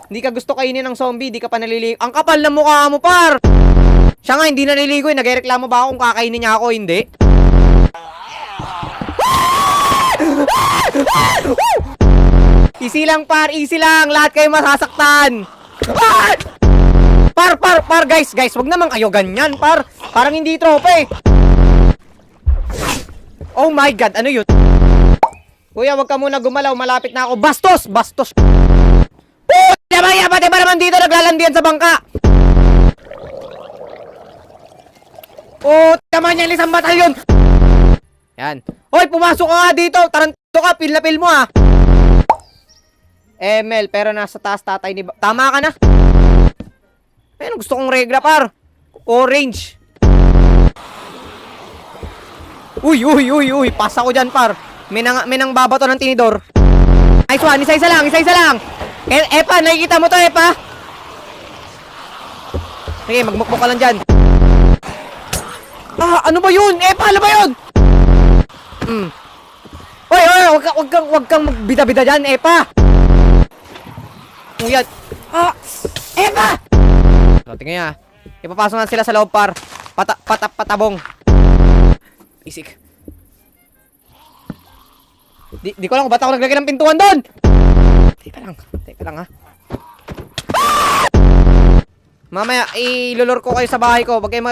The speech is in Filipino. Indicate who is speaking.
Speaker 1: Hindi ka gusto kainin ng zombie, di ka pa naliligo. Ang kapal na mukha mo, par! Siya nga, hindi naliligo eh. Nagreklamo ba ako kung kakainin niya ako? Hindi. Easy lang, par. Easy lang. Lahat kayo masasaktan. Par, guys. Wag naman kayo ganyan, par. Parang hindi tropa eh. Oh my God, ano yun? Kuya, wag ka muna gumalaw. Malapit na ako. Bastos. Pati ba naman dito naglalandian sa bangka? Naman yan, isang batalyon. Yan. Hoy, pumasok ka nga dito. Taranto ka, pil na pil mo ha. ML, pero nasa taas tatay ni... Tama ka na. Ayun, gusto kong regla, par. Orange. Uy. Pasa ko dyan, par. May nang babato ng tinidor. Nice one, isa-isa lang. Epa, nakikita mo to, Epa? Sige, magmukmuk ka lang dyan. Ano ba yun? Epa, ano ba yun? Oy, wag kang magbida-bida dyan, Epa. Nguyat. Epa! So, tingnan niya. Ipapasok na sila sa loob, par. Patabong. Isik. Di ko lang kung ba't ako naglagay ng pintuan doon. Teka lang ha. Mamaya, ilulur ko kayo sa bahay ko. Wag kayo